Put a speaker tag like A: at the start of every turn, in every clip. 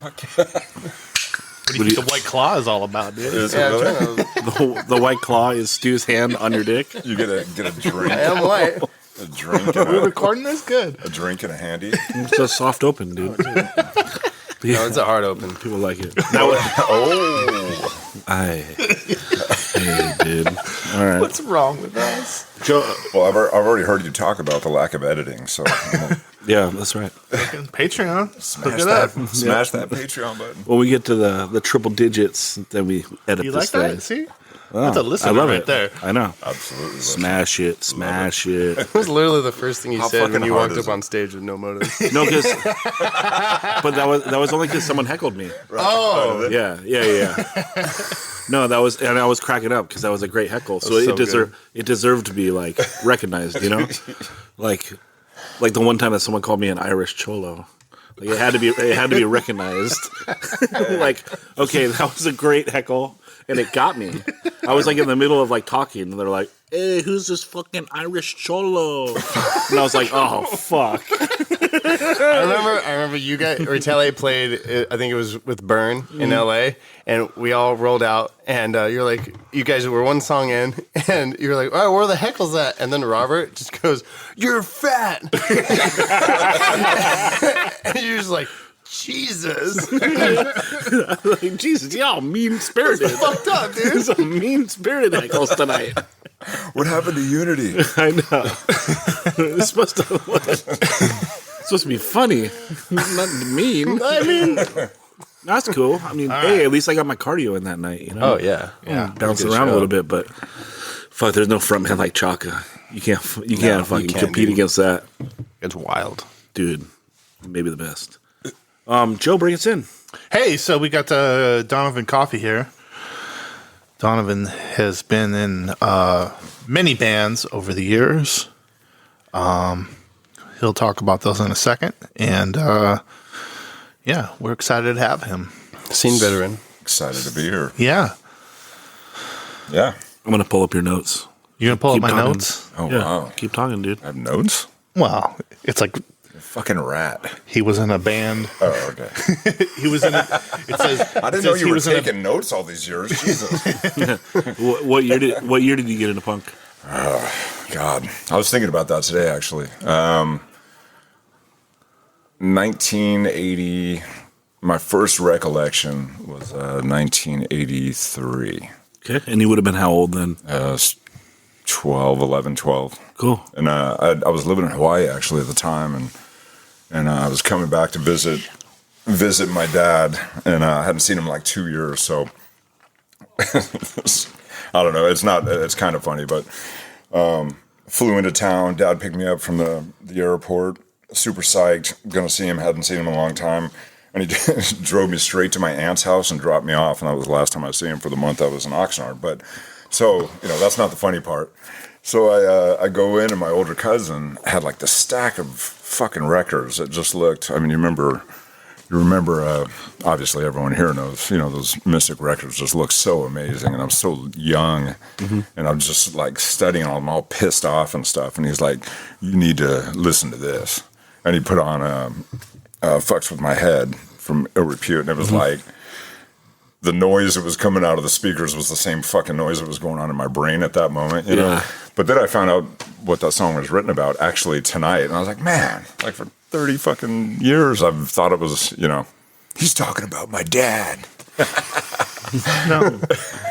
A: What do you think the White Claw is all about, dude?
B: The White Claw is Stu's hand on your dick.
C: You get a drink.
D: I am white.
C: A drink.
A: We're recording this good.
C: A drink and a handy.
B: It's a soft open, dude.
D: No, it's a hard open.
B: People like it. Hey, dude. All right.
A: What's wrong with us?
B: Joe,
C: Well, I've already heard you talk about the lack of editing, so
B: yeah, that's right.
A: Patreon.
C: smash that Patreon button.
B: When we get to the triple digits, then we edit
A: You
B: this
A: like
B: thing.
A: that? See?
B: Oh,
A: That's a listener
B: I love
A: right
B: it.
A: there.
B: I know.
C: Absolutely.
B: Smash it. Smash it.
D: It was literally the first thing you
C: How
D: said when
C: fucking
D: you
C: hard
D: walked
C: is
D: up
C: it?
D: on stage with no motive.
B: No, because, but that was only because someone heckled me.
D: Oh,
B: Yeah. No, that was, and I was cracking up because that was a great heckle. So
D: so
B: it deserved to be like recognized, you know, like the one time that someone called me an Irish cholo. Like it had to be recognized. Like, okay, that was a great heckle, and it got me. I was like in the middle of like talking, and they're like, "Hey, who's this fucking Irish cholo?" And I was like, "Oh fuck."
D: I remember you guys, Retaliate played, I think it was with Burn in LA, and we all rolled out, and you're like, you guys were one song in, and you're like, oh, where are the heckles at? And then Robert just goes, you're fat. And you're just like, Jesus.
B: Like, Jesus, y'all mean spirited.
D: Fucked up, dude.
B: It's a mean spirited heckles tonight.
C: What happened to unity?
B: I know. It's supposed to be funny, not mean. I mean, that's cool. I mean, hey, at least I got my cardio in that night. You know?
D: Oh, yeah.
B: Bouncing around a little bit, but fuck, there's no front man like Chaka. You can't fucking compete against that,
D: It's wild.
B: dude. Maybe the best. Joe, bring us in.
A: Hey, so we got Donavan Coffey here. Donavan has been in many bands over the years. He'll talk about those in a second. And, yeah, we're excited to have him.
D: Scene veteran.
C: Excited to be here.
A: Yeah.
C: Yeah.
B: I'm gonna pull up your notes.
A: You going to pull
B: Keep
A: up my
B: talking.
A: notes?
C: Oh,
B: Yeah,
C: wow.
B: keep talking, dude.
C: I have notes?
A: Well, it's like
C: Fucking rat.
A: he was in a band.
C: Oh, okay.
A: He was in a, it says,
C: I didn't know you were taking notes all these years. Jesus.
B: What year did you get into punk?
C: God. I was thinking about that today, actually. 1980. My first recollection was 1983.
B: Okay, and you would have been how old then?
C: 11, 12.
B: Cool.
C: And I was living in Hawaii, actually, at the time, and I was coming back to visit my dad, and I hadn't seen him in like 2 years, so I don't know. It's kind of funny, but flew into town. Dad picked me up from the airport, super psyched, gonna see him, hadn't seen him in a long time, and he drove me straight to my aunt's house and dropped me off, and that was the last time I see him for the month I was in Oxnard. But so, that's not the funny part. So I go in, and my older cousin had like this stack of fucking records that just looked. I mean, you remember. Obviously, everyone here knows. Those Mystic records just look so amazing, and I'm so young, and I'm just like studying them, all pissed off and stuff. And he's like, "You need to listen to this," and he put on "Fucks with My Head" from Ill Repute, and it was like. The noise that was coming out of the speakers was the same fucking noise that was going on in my brain at that moment, you know? But then I found out what that song was written about actually tonight, and I was like, man, like for 30 fucking years I've thought it was, he's talking about my dad.
A: No.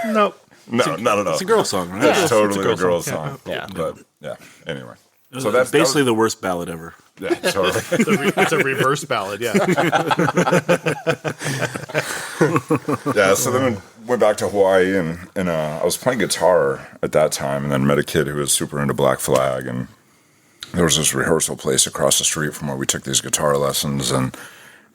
C: No, not at all.
B: It's a girl song, right?
C: It's totally a girl song.
D: Yeah.
C: But, yeah, anyway.
B: So that's basically the worst ballad ever.
C: Yeah, totally.
A: It's a reverse ballad, yeah.
C: Yeah, so then I went back to Hawaii, and I was playing guitar at that time, and then met a kid who was super into Black Flag, and there was this rehearsal place across the street from where we took these guitar lessons, and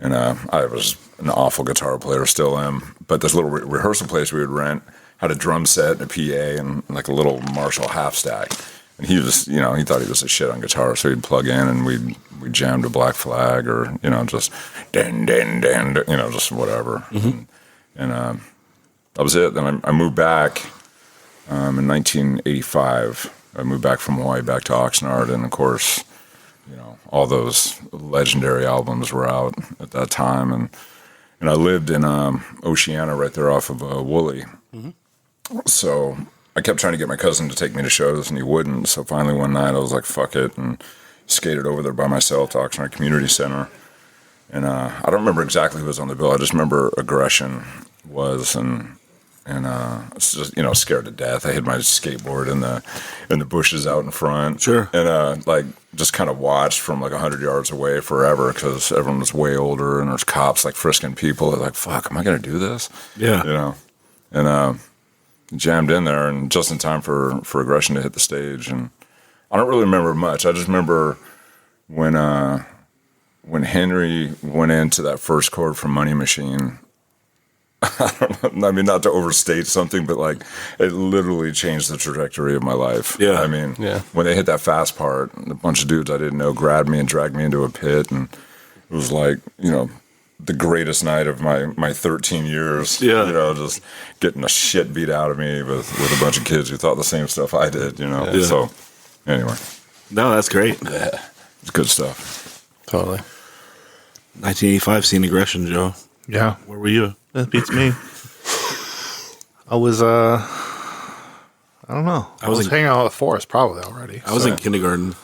C: I was an awful guitar player, still am, but this little rehearsal place we would rent had a drum set and a PA and like a little Marshall half stack. And he was, he thought he was a shit on guitar, so he'd plug in and we jammed a Black Flag or, just den, just whatever. And that was it. Then I moved back in 1985. I moved back from Hawaii back to Oxnard, and of course, all those legendary albums were out at that time, And I lived in Oceana right there off of Woolley. So I kept trying to get my cousin to take me to shows, and he wouldn't. So finally one night I was like, fuck it, and skated over there by myself to Oxnard Community Center. And I don't remember exactly who was on the bill. I just remember Aggression was, and it's just, you know, scared to death. I hid my skateboard in the bushes out in front.
B: Sure.
C: And like just kind of watched from like 100 yards away forever because everyone was way older and there's cops like frisking people. Like, fuck, am I going to do this?
B: Yeah.
C: You know, and jammed in there and just in time for Aggression to hit the stage. And I don't really remember much. I just remember when Henry went into that first chord from Money Machine. I don't know, I mean, not to overstate something, but like it literally changed the trajectory of my life.
B: Yeah.
C: I mean, when they hit that fast part, a bunch of dudes I didn't know grabbed me and dragged me into a pit, and it was like, you know, the greatest night of my 13 years.
B: Yeah.
C: You know, just getting the shit beat out of me with a bunch of kids who thought the same stuff I did, you know.
B: Yeah.
C: So anyway,
B: No, that's great.
C: it's good stuff.
D: Totally.
B: 1985 scene Aggression, Joe.
A: Yeah,
B: Where were you?
A: that beats me. I was I don't know. I was
B: in-
A: hanging out with Forrest probably already.
B: I was in kindergarten.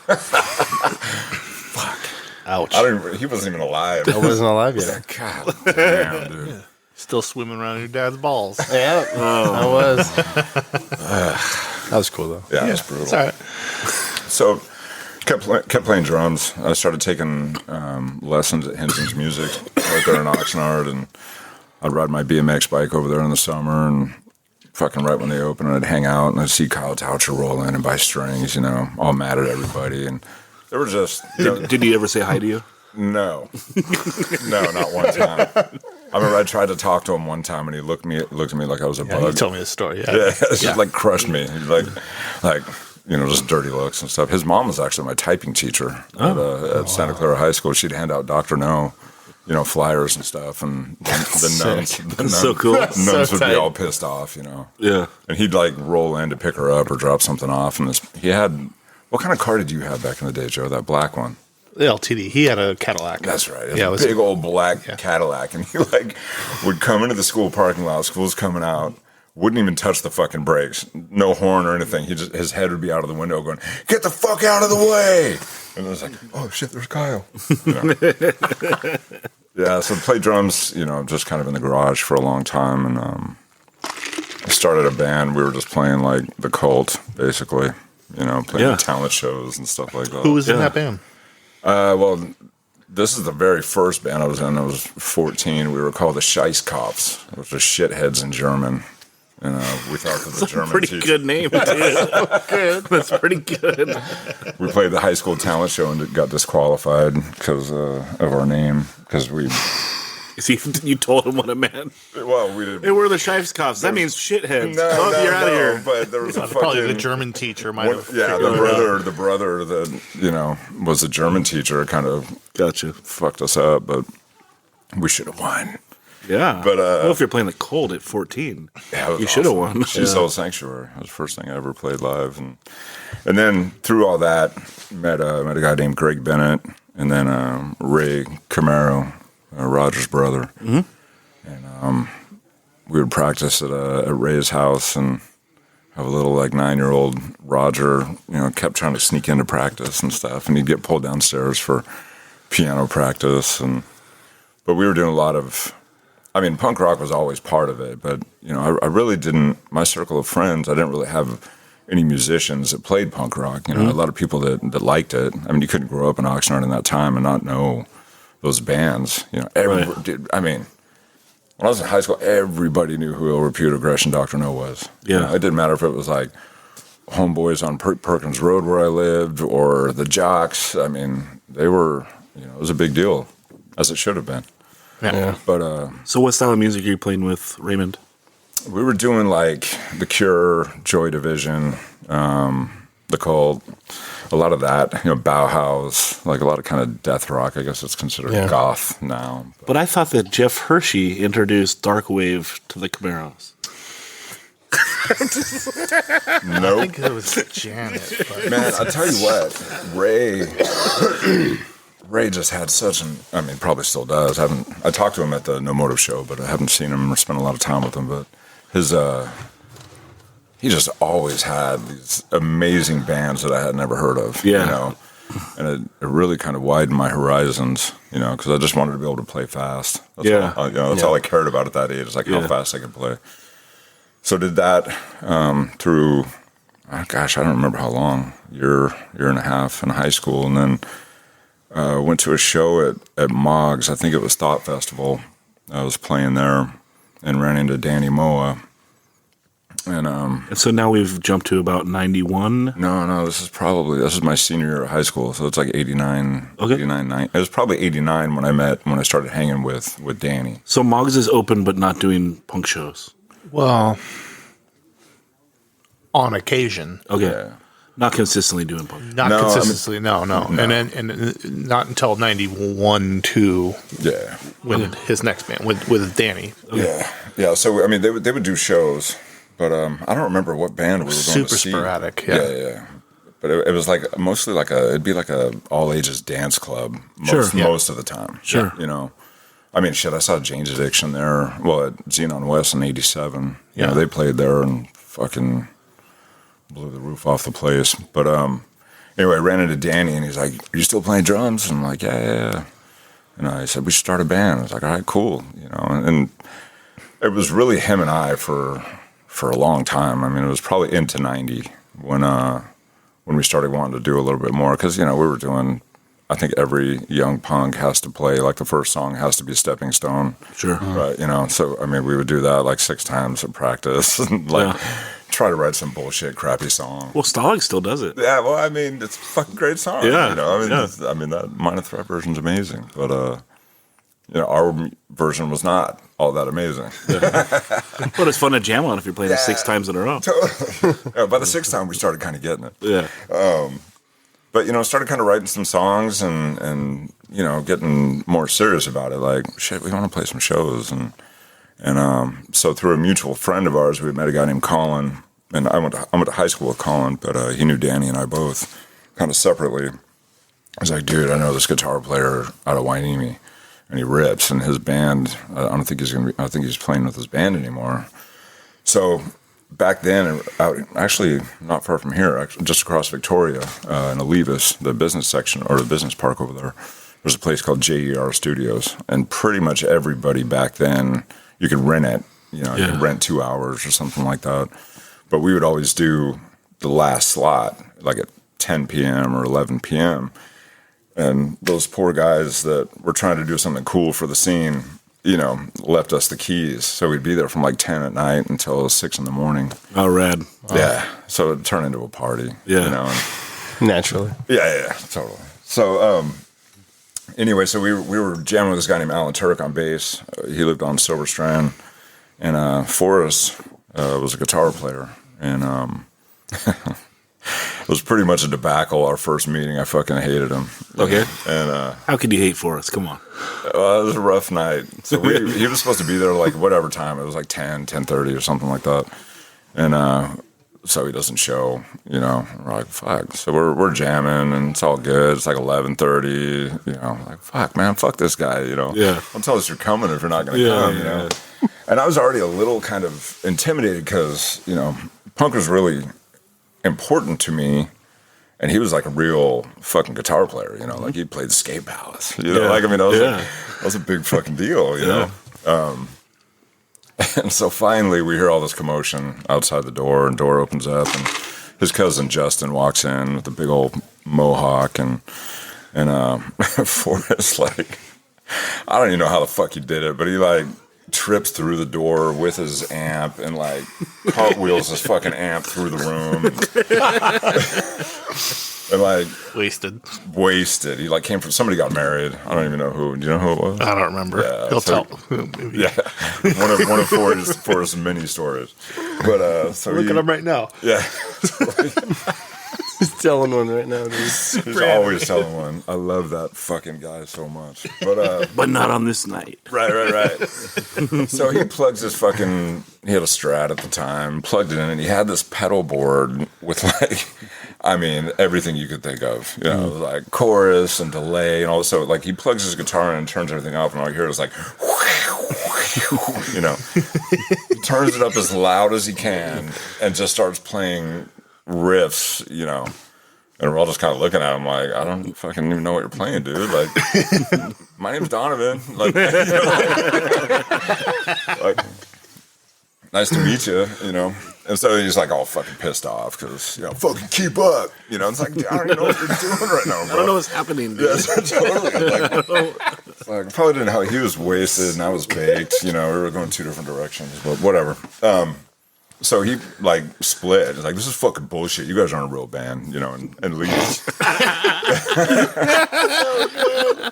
D: Ouch.
C: He wasn't even alive.
D: I wasn't alive yet.
C: God damn, dude.
A: Still swimming around your dad's balls.
D: Yeah, I was. That was cool though.
C: Yeah, it was brutal.
A: It's all right.
C: So, kept playing drums. I started taking lessons at Henson's Music right there in Oxnard, and I'd ride my BMX bike over there in the summer, and fucking right when they opened, I'd hang out, and I'd see Kyle Toucher roll in and buy strings, you know, all mad at everybody, and they were just... You know,
B: Did he ever say hi to you?
C: no. No, not one time. I remember I tried to talk to him one time, and he looked at me like I was a
A: Yeah,
C: bug.
A: you told me the story. Yeah,
C: Yeah, it's just like crushed me. Like, you know, just dirty looks and stuff. His mom was actually my typing teacher at Santa Clara High School. She'd hand out Dr. No, you know, flyers and stuff, and the nuns,
B: That's so cool.
C: nuns
D: So
C: would
D: tight.
C: be all pissed off, you know.
B: Yeah.
C: And he'd like roll in to pick her up or drop something off. And he had, what kind of car did you have back in the day, Joe? That black one.
A: the LTD. He had a Cadillac.
C: That's right. It was
A: Yeah, it
C: a
A: was
C: big old black Cadillac, and he like would come into the school parking lot. School's coming out. Wouldn't even touch the fucking brakes. No horn or anything. His head would be out of the window going, "Get the fuck out of the way!" And I was like, "Oh shit, there's Kyle." You know? Yeah, so I played drums, you know, just kind of in the garage for a long time, and I started a band. We were just playing like the Cult, basically. You know, playing talent shows and stuff like that.
A: Who was in that band?
C: Well, this is the very first band I was in. I was 14. We were called the Scheißkopfs, which was shitheads in German. And we thought that the German
B: Pretty
C: teacher-
B: good name, dude. Good. That's pretty good.
C: We played the high school talent show and got disqualified because of our name. Because we,
B: See, you told him what it meant.
C: well, we did.
B: Hey, we're the Scheifskops. That means shitheads. You're out of here.
C: But there was a
A: Probably the
C: fucking
A: German teacher might have.
C: yeah, the brother that you know was a German teacher kind of
B: Gotcha.
C: fucked us up, but we should have won.
B: Yeah.
C: But,
B: well, if you're playing the Cold at 14,
C: Yeah, it was
B: you should have
C: awesome.
B: won.
C: She's Soul Sanctuary. That was the first thing I ever played live, and then through all that, met a guy named Greg Bennett, and then Ray Camaro, Roger's brother, and we would practice at Ray's house, and have a little like 9-year-old Roger, you know, kept trying to sneak into practice and stuff, and he'd get pulled downstairs for piano practice, but we were doing a lot of. I mean, punk rock was always part of it, but, you know, I really didn't, my circle of friends, I didn't really have any musicians that played punk rock. You know, a lot of people that liked it. I mean, you couldn't grow up in Oxnard in that time and not know those bands. You know, dude, I mean, when I was in high school, everybody knew who Ill Repute, Aggression, Dr. No was.
B: Yeah.
C: You know, it didn't matter if it was like Homeboys on Perkins Road where I lived or the Jocks. I mean, they were, you know, it was a big deal, as it should have been.
A: Yeah.
C: But
B: So what style of music are you playing with, Raymond?
C: we were doing like The Cure, Joy Division, The Cult, a lot of that, you know, Bauhaus, like a lot of kind of death rock. I guess it's considered goth now.
B: But I thought that Jeff Hershey introduced dark wave to the Camaros.
A: I
C: Nope.
A: think it was Janet. But
C: Man, I'll tell you what, Ray just had such an, I mean, probably still does. I talked to him at the No Motive show, but I haven't seen him or spent a lot of time with him. But he just always had these amazing bands that I had never heard of.
B: Yeah.
C: You know, and it really kind of widened my horizons. You know, because I just wanted to be able to play fast. That's all, that's all I cared about at that age. Is like how fast I could play. So did that through, gosh, I don't remember how long, year and a half in high school, and then went to a show at Moggs. I think it was Thought Festival. I was playing there and ran into Danny Moa. And
B: so now we've jumped to about 91.
C: No, this is my senior year of high school, so it's like 89,
B: Okay.
C: 89, 90. It was probably 89 when I started hanging with Danny.
B: So Moggs is open but not doing punk shows.
A: Well, on occasion.
B: Okay.
C: Yeah.
B: Not consistently doing punk.
A: Not
C: No,
A: consistently, no. And not until 91, 2,
C: Yeah.
A: when his next band, with Danny.
C: Yeah. So, I mean, they would do shows, but I don't remember what band we were going
A: Super
C: to see.
A: sporadic,
C: Yeah. But it was like mostly it'd be like a all ages dance club most of the time.
B: Sure.
C: You know, I mean, shit, I saw Jane's Addiction there. Well, at Xenon West in '87. You know, they played there and fucking blew the roof off the place. But anyway, I ran into Danny and he's like, "Are you still playing drums?" And I'm like, "Yeah." And I said, "We should start a band." I was like, "All right, cool." You know, and it was really him and I for a long time. I mean, it was probably into '90 when we started wanting to do a little bit more, because, you know, we were doing, I think every young punk has to play, like the first song has to be Stepping Stone.
B: Sure.
C: Right, you know, so, I mean, we would do that like 6 times in practice and try to write some bullshit, crappy song.
B: Well, Stalag still does it.
C: Yeah, well, I mean, it's a fucking great song.
B: Yeah,
C: You know,
B: yeah.
C: I mean, that Minor Threat version's amazing, but, you know, our version was not all that amazing.
B: But it's fun to jam on if you're playing it 6 times in a row.
C: Yeah, by the 6th time, we started kind of getting it.
B: Yeah.
C: But, you know, started kind of writing some songs and you know, getting more serious about it. Like, shit, we want to play some shows. And so through a mutual friend of ours, we met a guy named Colin. And I went to high school with Colin, but he knew Danny and I both kind of separately. I was like, dude, I know this guitar player out of Wainimi, and he rips. And his band, I think he's playing with his band anymore. So back then, actually not far from here, actually, just across Victoria, in Alevis, the business section, or the business park over there, there's a place called JER Studios. And pretty much everybody back then, you could rent it. You know, you could rent 2 hours or something like that. But we would always do the last slot, like at 10 p.m. or 11 p.m. And those poor guys that were trying to do something cool for the scene, you know, left us the keys. So we'd be there from like 10 at night until 6 in the morning.
B: Oh, rad.
C: Yeah. So it turned into a party.
B: Yeah.
C: You know,
D: Naturally.
C: yeah, totally. So, anyway, so we were jamming with this guy named Alan Turk on bass. He lived on Silver Strand. And Forrest was a guitar player. And it was pretty much a debacle our first meeting. I fucking hated him.
B: Okay.
C: And
B: How could you hate Forrest? Come on.
C: it was a rough night. So he was supposed to be there like whatever time. It was like 10:30 or something like that. And so he doesn't show, you know. We're like, fuck. So we're jamming and it's all good. It's like 11:30, you know. Like, fuck, man, fuck this guy, you know.
B: Yeah.
C: Don't tell us you're coming if you're not going to come, you know. And I was already a little kind of intimidated because, you know, punk was really important to me. And he was like a real fucking guitar player, you know, like he played Skate Palace, you know, like, I mean, that was a big fucking deal, you know. And so finally we hear all this commotion outside the door, and door opens up, and his cousin Justin walks in with a big old mohawk, and Forrest, like, I don't even know how the fuck he did it, but he like trips through the door with his amp and like cartwheels his fucking amp through the room. And like wasted. He like came from, somebody got married. I don't even know who. Do you know who it was?
A: I don't remember.
C: Yeah,
A: He'll
C: so-
A: tell.
C: Yeah, one of Forrest's many stories. But so
A: Look at him right now.
C: Yeah,
D: He's telling one right now, dude.
C: he's always telling one. I love that fucking guy so much.
B: But not on this night.
C: Right. So he plugs his fucking, he had a Strat at the time, plugged it in, and he had this pedal board with like, I mean, everything you could think of, you know, like chorus and delay, and also like he plugs his guitar in and turns everything off, and all you hear is like, you know, he turns it up as loud as he can and just starts playing riffs, you know, and we're all just kind of looking at him like, I don't fucking even know what you're playing, dude. Like, my name's Donovan. Like, like, nice to meet you, you know. And so he's like all fucking pissed off because, you know, fucking keep up. You know, it's like, I don't even know what you're doing right now, bro.
B: I don't know what's happening, dude.
C: Yeah, totally. Like, probably didn't know he was wasted and I was baked. You know, we were going 2 different directions, but whatever. So he like split. He's like, this is fucking bullshit. You guys aren't a real band, you know, and leaves. I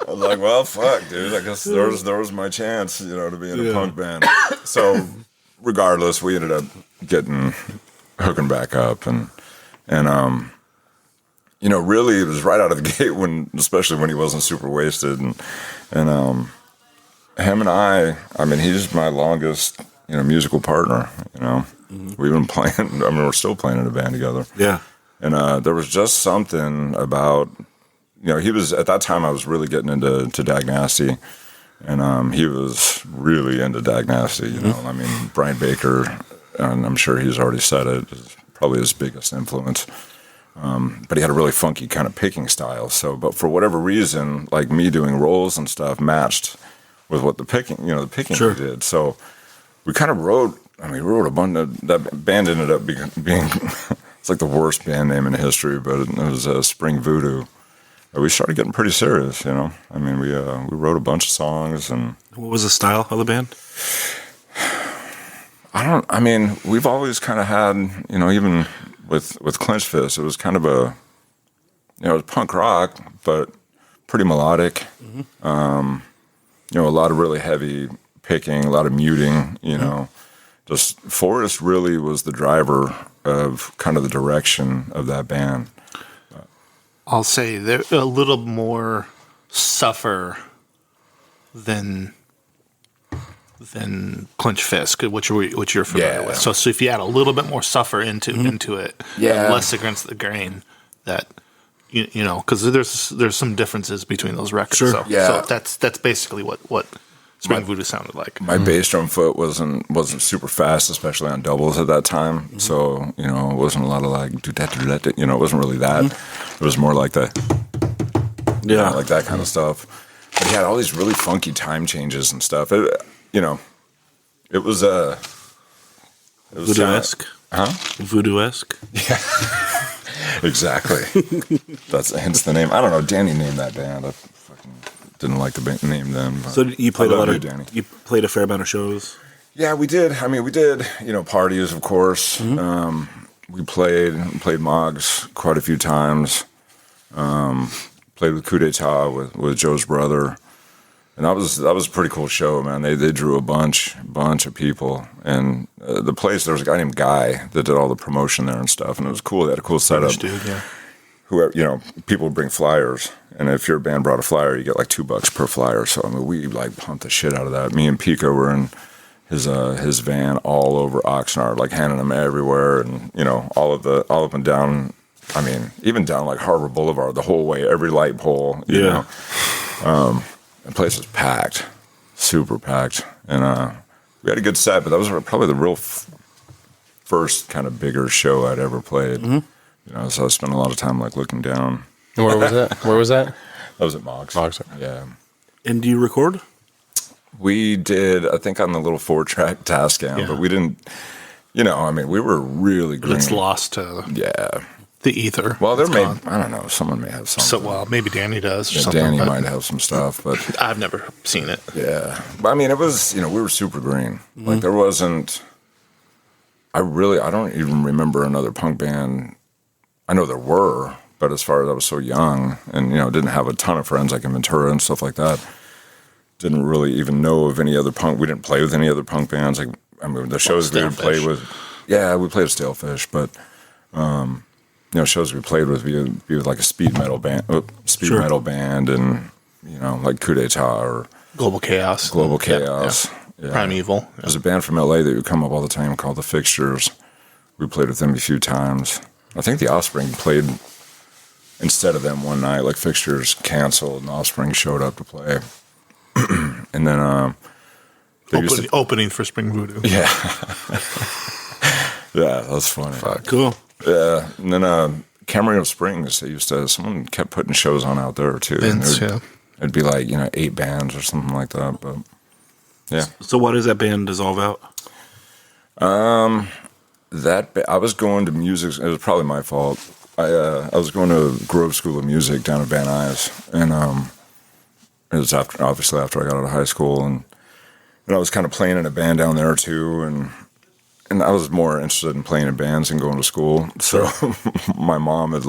C: was like, well, fuck, dude. I guess there was my chance, you know, to be in a punk band. So regardless, we ended up hooking back up, and you know, really it was right out of the gate especially when he wasn't super wasted, and him and I mean, he's my longest, you know, musical partner, you know. We've been playing, I mean, we're still playing in a band together. Yeah. And there was just something about, you know, he was, at that time I was really getting into Dag Nasty, and he was really into Dag Nasty, you know. I mean, Brian Baker, and I'm sure he's already said it, is probably his biggest influence. But he had a really funky kind of picking style. So, but for whatever reason, like me doing rolls and stuff matched with what the picking he did. So we kind of wrote a bunch of, that band ended up being it's like the worst band name in history, but it was Spring Voodoo. We started getting pretty serious, you know. I mean, we wrote a bunch of songs. And
B: what was the style of the band?
C: I mean, we've always kind of had, you know, even with Clench Fist, it was kind of a, you know, it was punk rock, but pretty melodic. You know, a lot of really heavy picking, a lot of muting, you know. Just Forrest really was the driver of kind of the direction of that band.
A: I'll say they're a little more suffer than Clench Fist, which you're familiar with. So if you add a little bit more suffer into it, and less against the grain, that you know, because there's some differences between those records.
C: Sure.
A: So that's basically what Spring Voodoo sounded like.
C: My bass drum foot wasn't super fast, especially on doubles at that time. So, you know, it wasn't a lot of like, you know, it wasn't really that. It was more like the, you know, like that kind of stuff. But he had all these really funky time changes and stuff. It, you know, it was
B: Voodoo-esque. Voodoo-esque.
C: Yeah. Exactly. That's hence the name. I don't know. Danny named that band. I fucking didn't like the name then.
B: So you played
C: Danny.
B: You played a fair amount of shows.
C: Yeah, we did. I mean, we did. You know, parties, of course. We played Moggs quite a few times. Played with Coup d'Etat with Joe's brother, and that was a pretty cool show, man. They drew a bunch of people, and the place, there was a guy named Guy that did all the promotion there and stuff, and it was cool. They had a cool setup.
A: Dude, yeah.
C: Whoever, you know, people would bring flyers, and if your band brought a flyer, you get like $2 per flyer. So I mean, we like pumped the shit out of that. Me and Pico were in his van all over Oxnard, like handing them everywhere, and you know, all up and down. I mean, even down like Harbor Boulevard, the whole way, every light pole. You know, the place was packed, super packed, and we had a good set. But that was probably the real first kind of bigger show I'd ever played. You know, so I spent a lot of time like looking down.
D: Where was that? Where was that?
C: That was at Moggs.
D: Moggs.
C: Yeah.
B: And do you record?
C: We did, I think, on the little 4-track Tascam, but we didn't. You know, I mean, we were really green.
A: It's lost to the ether.
C: Well, I don't know. Someone may have something.
A: So, well, maybe Danny does or something.
C: Danny might have some stuff, but
A: I've never seen it.
C: Yeah. But I mean, it was, you know, we were super green. Like, there wasn't, I don't even remember another punk band. I know there were, but as far as I was so young and, you know, didn't have a ton of friends like in Ventura and stuff like that, didn't really even know of any other punk. We didn't play with any other punk bands. Like, I mean, the shows we would play with, we played with Stalefish, but, you know, shows we played with, we would be with like a speed metal band, and, you know, like Coup d'Etat or
A: Global Chaos.
C: Yeah.
A: Primeval.
C: There's a band from LA that would come up all the time called The Fixtures. We played with them a few times. I think The Offspring played instead of them one night, like fixtures canceled and Offspring showed up to play. And then
A: opening for Spring Voodoo.
C: Yeah. Yeah, that's funny.
B: Cool.
C: Yeah. And then Camarillo Springs, someone kept putting shows on out there too.
A: Vince, yeah.
C: It'd be like, 8 bands or something like that. But yeah.
B: So why does that band dissolve out?
C: I was going to music. It was probably my fault. I was going to Grove School of Music down in Van Nuys, and it was obviously after I got out of high school, and I was kind of playing in a band down there too, and I was more interested in playing in bands and going to school. So my mom had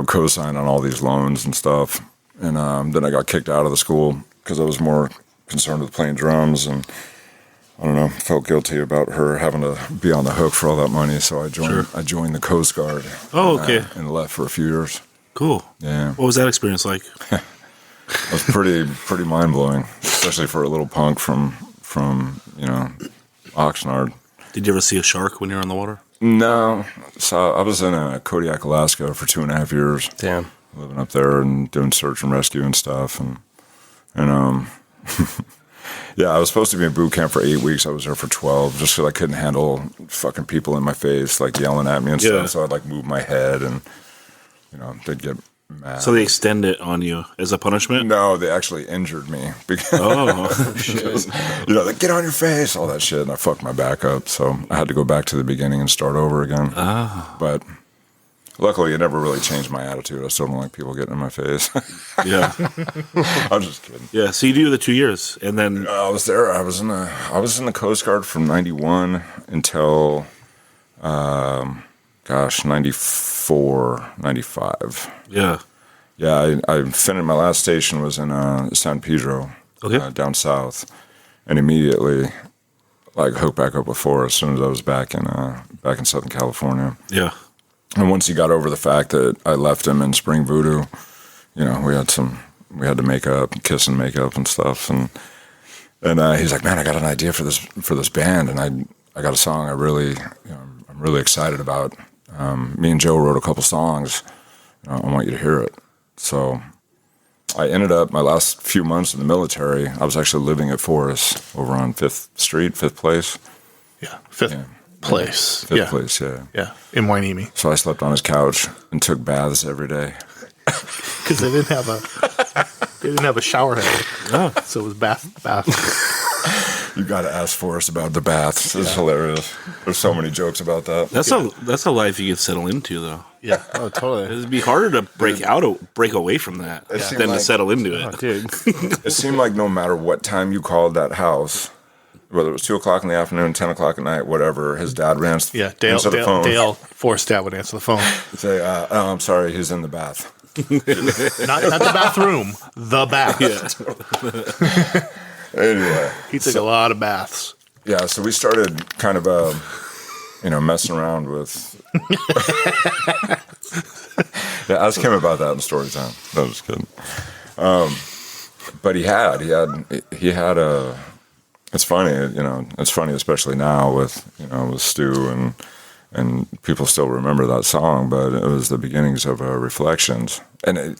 C: co-signed on all these loans and stuff, and then I got kicked out of the school because I was more concerned with playing drums, and I don't know, felt guilty about her having to be on the hook for all that money. So I joined the Coast Guard.
B: Oh, okay.
C: And left for a few years.
B: Cool.
C: Yeah.
B: What was that experience like?
C: It was pretty mind blowing, especially for a little punk from Oxnard.
B: Did you ever see a shark when you were on the water?
C: No. So I was in Kodiak, Alaska for 2.5 years.
D: Damn.
C: Living up there and doing search and rescue and stuff, and yeah, I was supposed to be in boot camp for 8 weeks. I was there for 12 just because I couldn't handle fucking people in my face, yelling at me and stuff. So I'd, move my head and, they'd get mad.
B: So they extend it on you as a punishment?
C: No, they actually injured me. Because, shit. Get on your face, all that shit. And I fucked my back up. So I had to go back to the beginning and start over again. But luckily, it never really changed my attitude. I still don't like people getting in my face.
B: Yeah.
C: I'm just kidding.
B: Yeah, so you do the 2 years, and then...
C: I was there. I was in the Coast Guard from 91 until, 94, 95.
B: Yeah.
C: Yeah, I finished, my last station was in San Pedro, down south, and immediately, hooked back up with Forrest as soon as I was back in Southern California.
B: Yeah.
C: And once he got over the fact that I left him in Spring Voodoo, we had to make up, kiss and make up and stuff. And he's like, man, I got an idea for this band, and I got a song I'm really excited about. Me and Joe wrote a couple songs. I want you to hear it. So I ended up, my last few months in the military, I was actually living at Forrest over on 5th Street, 5th Place.
A: Yeah, 5th Place.
C: Fifth Place, yeah.
A: Yeah, in Wainimi.
C: So I slept on his couch and took baths every day.
A: Because they didn't have a shower head. Oh. So it was bath.
C: You got to ask Forrest about the baths. It's hilarious. There's so many jokes about that.
B: That's a life you can settle into, though.
A: Yeah.
D: Oh, totally.
B: It'd be harder to break away from that than to settle into it.
D: Oh, dude.
C: It seemed like no matter what time you called that house, whether it was 2 o'clock in the afternoon, 10 o'clock at night, whatever, his dad answered the phone.
A: Dale, Forrest dad would answer the phone.
C: Say, I'm sorry, he's in the bath.
A: not the bathroom, the bath.
C: Yeah. Anyway.
A: He took a lot of baths.
C: Yeah, so we started kind of, messing around with... Yeah, ask him about that in story time. No, just kidding. But he had a... It's funny, it's funny, especially now with Stu and people still remember that song, but it was the beginnings of Reflections. And I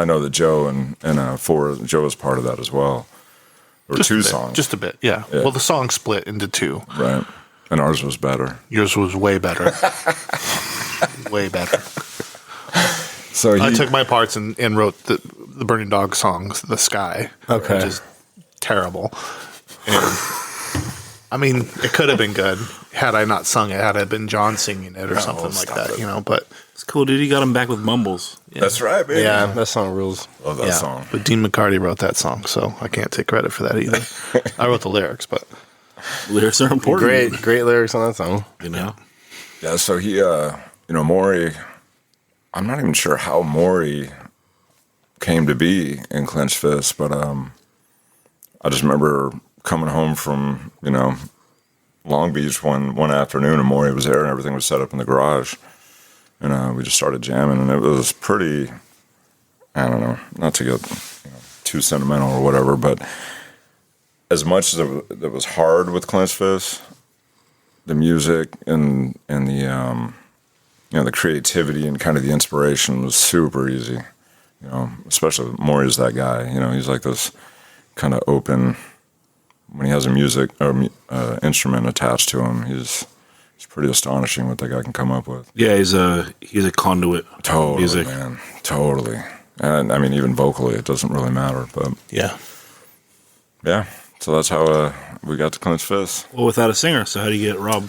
C: know that Joe and Joe was part of that as well. There were two songs.
A: Just a bit, yeah. Well, the song split into two.
C: Right. And ours was better.
A: Yours was way better. Way better.
C: So
A: I took my parts and wrote the Burning Dog songs, The Sky.
D: Okay.
A: Which is terrible. And, I mean, it could have been good had I not sung it, had it been John singing it or something like that, but...
B: It's cool, dude. You got him back with mumbles.
C: Yeah. That's right, baby.
D: Yeah, that song rules.
C: Love that song.
A: But Dean McCarty wrote that song, so I can't take credit for that either. I wrote the lyrics, but...
B: Lyrics are important.
D: Great lyrics on that song.
C: Yeah, so he, Maury... I'm not even sure how Maury came to be in Clenched Fist, but I just remember coming home from, Long Beach one afternoon, and Maury was there, and everything was set up in the garage. And we just started jamming, and it was pretty, I don't know, not to get too sentimental or whatever, but as much as it was hard with Clenched Fist, the music and the the creativity and kind of the inspiration was super easy. Especially Maury's that guy. He's like this kind of open. When he has a music or instrument attached to him, he's pretty astonishing what that guy can come up with.
B: Yeah, he's a conduit.
C: Totally,
B: music.
C: Man. Totally. And I mean, even vocally, it doesn't really matter. But
A: yeah.
C: So that's how we got to Clenched Fists.
B: Well, without a singer, so how do you get Rob?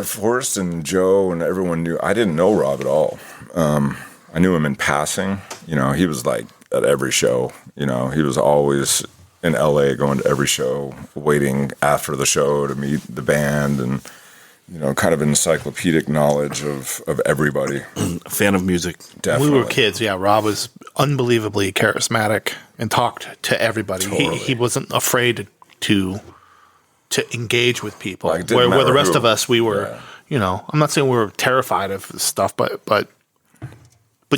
C: Forrest and Joe and everyone knew. I didn't know Rob at all. I knew him in passing. He was like at every show. He was always in LA going to every show, waiting after the show to meet the band, and kind of encyclopedic knowledge of everybody.
B: A fan of music.
C: Definitely.
A: When we were kids, Rob was unbelievably charismatic and talked to everybody.
C: Totally.
A: He wasn't afraid to engage with people.
C: Like, didn't
A: where the
C: matter
A: rest
C: who.
A: of us, we were, I'm not saying we were terrified of stuff, but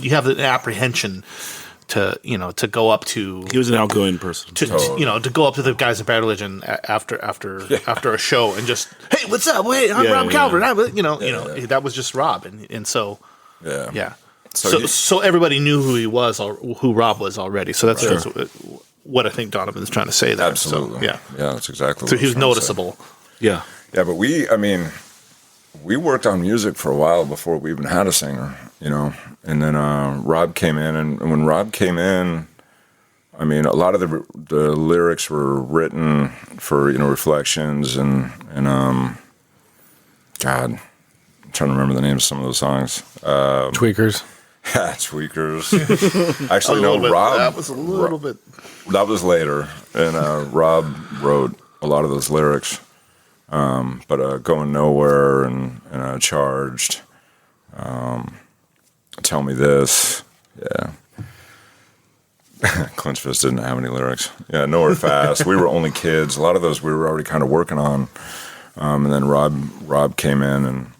A: you have the apprehension to go up to.
B: He was an outgoing person.
A: To go up to the guys at Bad Religion after a show and just, hey, what's up? Wait, I'm Rob Calvert. That was just Rob, and so yeah. So everybody knew who he was, or who Rob was already. So that's what I think Donovan's trying to say there.
C: Absolutely.
A: So,
C: That's exactly.
A: So he was noticeable.
C: Yeah, but we worked on music for a while before we even had a singer, and then Rob came in, and when Rob came in, a lot of the lyrics were written for Reflections and God, I'm trying to remember the names of some of those songs.
D: Tweakers.
C: Yeah, Tweakers. Actually, no, Rob.
A: That was a little bit.
C: That was later, and Rob wrote a lot of those lyrics. But Going Nowhere and Charged, Tell Me This, Clenched Fist didn't have any lyrics. Yeah, Nowhere Fast. We were only kids. A lot of those we were already kind of working on, and then Rob came in and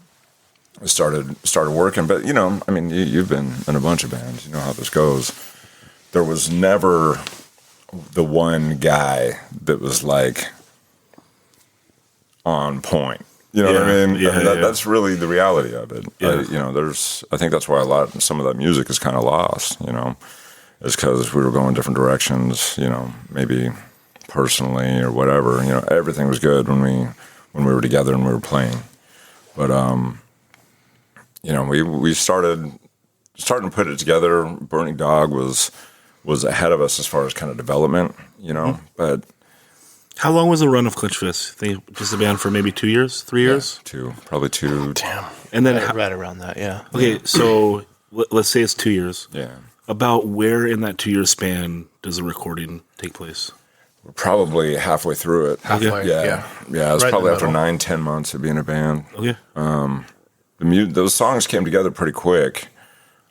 C: started working. But you've been in a bunch of bands. You know how this goes. There was never the one guy that was like on point. You know what I mean? That's really the reality of it.
B: Yeah.
C: I think that's why some of that music is kind of lost, is because we were going different directions, maybe personally or whatever. Everything was good when we were together and we were playing. But, we started to put it together. Burning Dog was ahead of us as far as kind of development, but
B: how long was the run of Clenched Fists? I think just a band for maybe 2 years, 3 years?
C: Probably two.
A: Damn.
B: And then
A: right around that, yeah.
B: Okay, so let's say it's 2 years.
C: Yeah.
B: About where in that 2 year span does the recording take place?
C: We're probably halfway through it.
A: Halfway,
C: Yeah. It's
A: right
C: probably after
A: middle.
C: 9-10 months of being a band.
B: Okay.
C: Those songs came together pretty quick,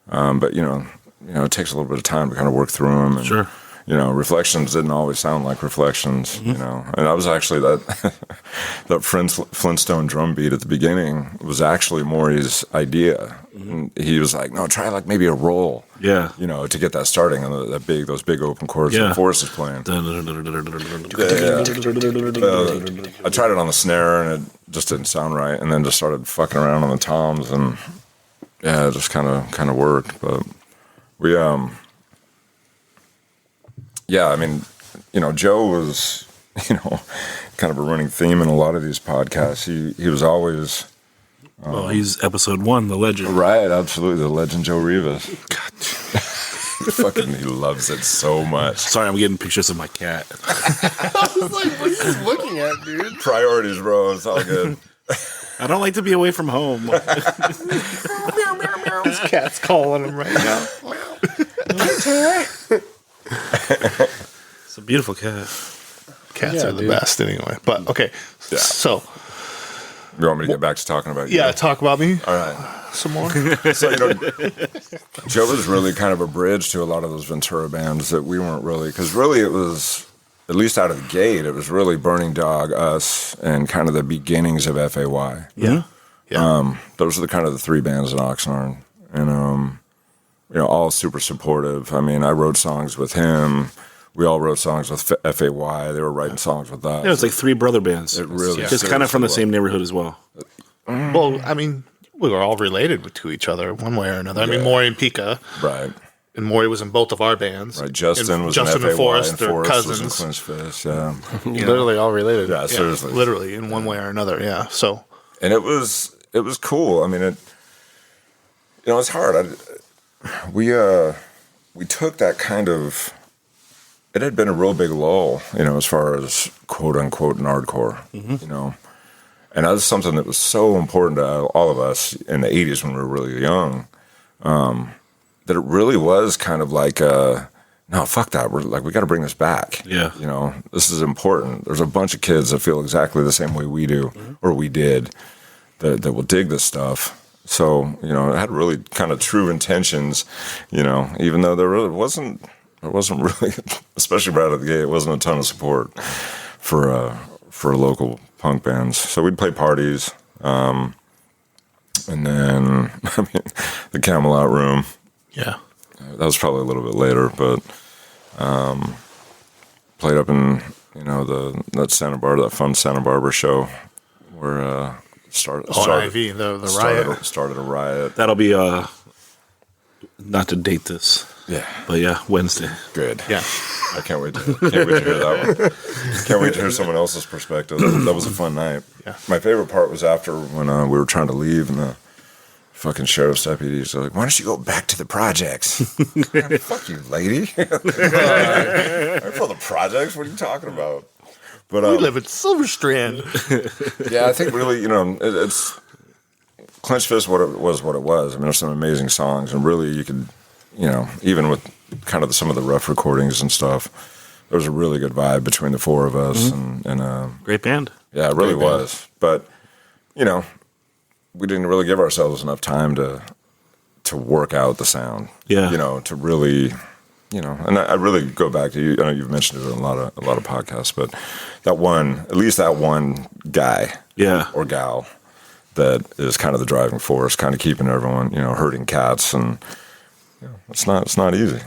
C: but it takes a little bit of time to kind of work through them. And,
B: Sure.
C: Reflections didn't always sound like Reflections. And that was actually that Flintstone drum beat at the beginning was actually Maury's idea. And he was like, "No, try like maybe a roll."
B: Yeah.
C: To get that starting and those big open chords that Forrest is playing. I tried it on the snare and it just didn't sound right, and then just started fucking around on the toms, and it just kind of worked. But we Joe was kind of a running theme in a lot of these podcasts. He was always
B: Well, he's episode 1, the legend.
C: right, absolutely, the legend Joe Rivas. He loves it so much.
B: Sorry, I'm getting pictures of my cat.
D: I was like, what are you looking at, dude?
C: Priorities, bro. It's all good.
B: I don't like to be away from home.
A: This cat's calling him right now.
B: It's a beautiful cat.
A: Cats are the best anyway. But okay, so
C: You want me to get back to talking about you?
A: talk about me
C: All right.
A: some more.
C: So, Joe was really kind of a bridge to a lot of those Ventura bands that we weren't really, because really it was, at least out of the gate, it was really Burning Dog, us, and kind of the beginnings of FAY.
A: Yeah.
C: Those are the kind of the three bands in Oxnard, and all super supportive. I mean, I wrote songs with him. We all wrote songs with FAY. They were writing songs with us.
B: Yeah, it's like 3 brother bands.
C: It really
B: just kind of from the same neighborhood as well.
A: Well, I mean, we were all related to each other one way or another. I mean, Maury and Pika.
C: Right.
A: And Maury was in both of our bands.
C: Right. Justin was
A: Justin
C: in
A: and Forrest,
C: and
A: they're
C: Forrest
A: cousins.
C: was in Clinchfish. Yeah.
D: Literally all related.
C: Yeah, seriously.
A: Literally, in one way or another, yeah. So,
C: and it was cool. I mean, it's hard. We took that kind of. It had been a real big lull, as far as quote unquote nardcore, and that was something that was so important to all of us in the '80s when we were really young. That it really was kind of like, no, fuck that. We got to bring this back.
B: Yeah.
C: This is important. There's a bunch of kids that feel exactly the same way we do, or we did, that will dig this stuff. So, it had really kind of true intentions, even though there wasn't really, especially right out of the gate, it wasn't a ton of support for local punk bands. So we'd play parties, and then, the Camelot Room.
A: yeah.
C: That was probably a little bit later, but played up in that fun Santa Barbara show where started
A: IV, the riot.
C: Started a riot.
B: That'll be not to date this.
C: Yeah,
B: but yeah, Wednesday.
C: Good.
A: Yeah.
C: I can't wait to hear that one. Can't wait to hear someone else's perspective. That was a fun night.
A: Yeah.
C: My favorite part was after when we were trying to leave and the fucking sheriff's deputies are like, "Why don't you go back to the projects?" Fuck you, lady. I'm for the projects. What are you talking about? But
A: We live in Silver Strand.
C: yeah, I think really, it's Clench Fist. What it was. I mean, there's some amazing songs, and really, you could, even with kind of some of the rough recordings and stuff, there was a really good vibe between the four of us, and
B: Great band.
C: yeah, it really was. But we didn't really give ourselves enough time to work out the sound.
B: Yeah.
C: To really, and I really go back to you. I know you've mentioned it in a lot of podcasts, but at least that one guy,
B: Yeah.
C: or gal, that is kind of the driving force, kind of keeping everyone, herding cats, and it's not easy.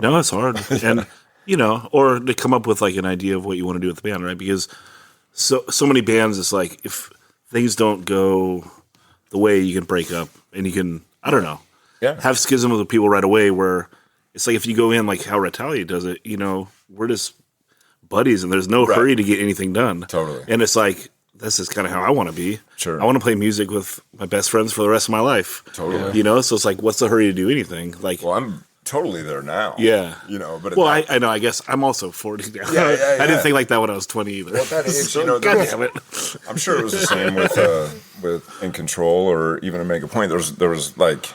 B: No, it's hard. And, or to come up with like an idea of what you want to do with the band, right? Because so many bands, it's like if things don't go the way, you can break up and you can, I don't know, have schisms with people right away where it's like if you go in like how Retaliate does it, we're just buddies and there's no hurry to get anything done.
C: Totally.
B: And it's like, this is kind of how I want to be.
C: Sure.
B: I want to play music with my best friends for the rest of my life.
C: Totally.
B: So it's like, what's the hurry to do anything? Like,
C: Well, I'm totally there now.
B: yeah.
C: But
B: I know. I guess I'm also 40 now.
C: Yeah.
B: I didn't think like that when I was 20 either.
C: Well, that age,
B: God damn it.
C: I'm sure it was the same with In Control, or even to make a point. There was like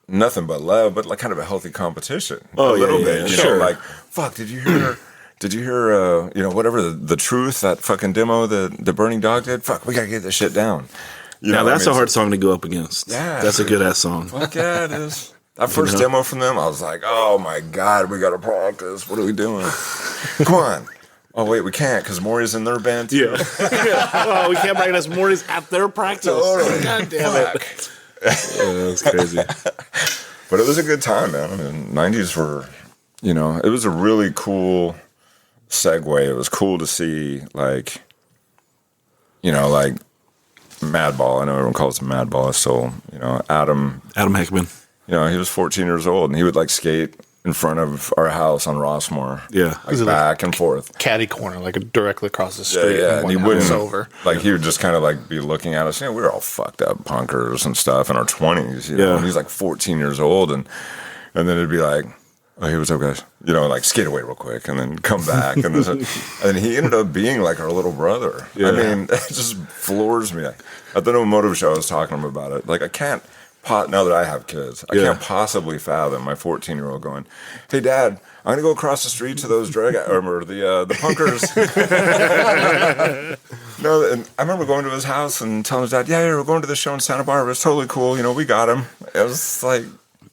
C: nothing but love, but like kind of a healthy competition.
B: Oh,
C: a little
B: yeah,
C: bit.
B: yeah, sure.
C: Like, fuck, did you hear? Did you hear? Whatever the truth, that fucking demo that the Burning Dog did. Fuck, we gotta get this shit down.
B: Now that's a hard song to go up against.
C: Yeah,
B: that's a good ass song.
C: Fuck yeah, it is. That first demo from them, I was like, oh my god, we gotta practice. What are we doing? Come on. Oh wait, we can't because Maury's in their band too.
B: Yeah. Oh, we can't practice Morty's at their practice.
C: Totally.
B: God damn it. That's crazy.
C: But it was a good time, man. I mean, 90s were, it was a really cool segue. It was cool to see, like Madball. I know everyone calls him Madball. So, Adam
B: Heckman.
C: He was 14 years old, and he would, skate in front of our house on Rossmore.
B: Yeah.
C: Back and forth.
A: Caddy corner, directly across the street.
C: Yeah. And he wouldn't,
A: over.
C: he would just kind of, be looking at us. We were all fucked up punkers and stuff in our 20s,
B: Yeah.
C: And he's, 14 years old, and then it'd be like, oh, hey, what's up, guys? Skate away real quick, and then come back. And and he ended up being like our little brother.
B: Yeah.
C: I mean, it just floors me. At the No Motive show, I was talking to him about it. I can't, now that I have kids, I can't possibly fathom my 14-year-old going, hey, Dad, I'm going to go across the street to those the punkers. No, and I remember going to his house and telling his dad, yeah, we're going to this show in Santa Barbara. It's totally cool. We got him. It was like,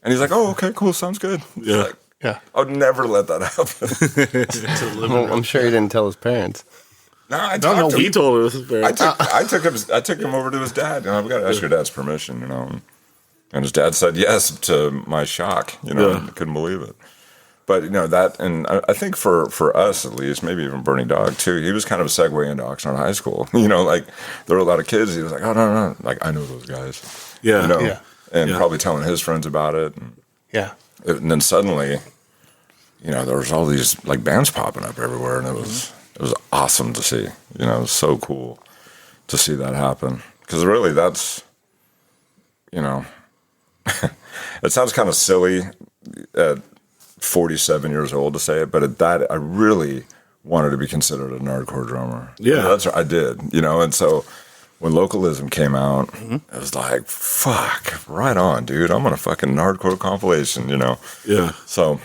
C: and he's like, oh, okay, cool, sounds good.
B: Yeah.
A: Yeah.
C: I would never let that happen.
D: Well, I'm sure he didn't tell his parents.
C: No, I talked to
B: He
C: him.
B: told us.
C: I took him over to his dad. We got to ask your dad's permission, And his dad said yes, to my shock. I couldn't believe it. But that, and I think for us at least, maybe even Bernie Dog too, he was kind of a segue into Oxnard High School. Like there were a lot of kids. He was like, oh no, like I know those guys.
B: Yeah,
C: and probably telling his friends about it. And then suddenly, there was all these like bands popping up everywhere, and it was awesome to see. It was so cool to see that happen, because really that's, it sounds kind of silly at 47 years old to say it, but at that I really wanted to be considered a nardcore drummer.
B: Yeah,
C: that's what I did. And so when Localism came out, it was like, fuck, right on, dude. I'm on a fucking nardcore compilation.
B: Yeah.
C: So.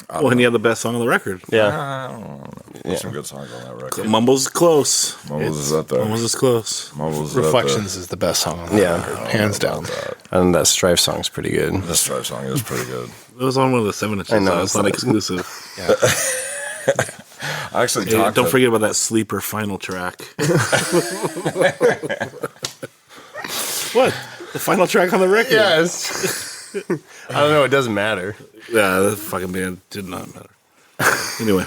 B: And you had the best song on the record.
C: I don't know. Some good songs on that record.
B: Mumbles is close.
C: Mumbles is up there.
B: Mumbles is close.
A: Reflections is the best song on the record, hands down.
D: And that Strife song's pretty good.
C: The Strife song is pretty good.
B: It was on one of the 7 inches. I know, it's not exclusive.
C: I actually
B: don't forget about that sleeper final track. What? The final track on the record?
D: Yes. I don't know. It doesn't matter.
B: Yeah, the fucking band did not matter. Anyway.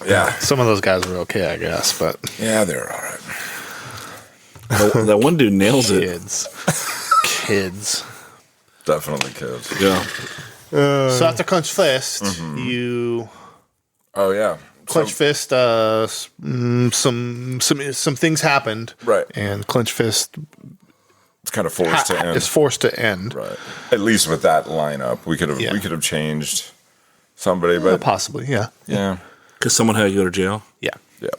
C: Yeah.
A: Some of those guys were okay, I guess, but
C: yeah, they're all right.
B: That one dude nails it.
A: Kids.
C: Definitely kids.
B: Yeah.
A: So after Clench Fist, you...
C: Oh, yeah.
A: Clench Fist, some things happened.
C: Right.
A: And Clench Fist...
C: It's kind of forced to end.
A: It's forced to end.
C: Right. At least with that lineup. We could have changed somebody, but...
A: Possibly, yeah.
C: Yeah.
B: Because someone had to go to jail?
A: Yeah.
C: Yeah.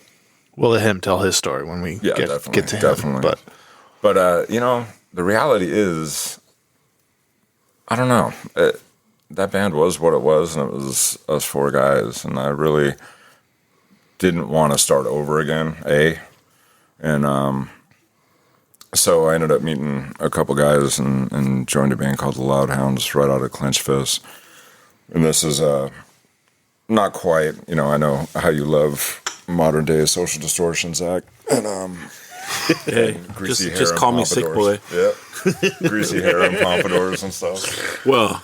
A: We'll let him tell his story when we get to him.
C: Definitely. But the reality is, I don't know. That band was what it was, and it was us 4 guys, and I really didn't want to start over again, And so I ended up meeting a couple guys and joined a band called the Loud Hounds right out of Clench Fist. And this is not quite, I know how you love modern day social distortion, Zach. And
B: Hey,
C: greasy hair
B: just
C: and
B: call me sick boy.
C: Yep. Greasy hair and pompadours and stuff.
B: Well,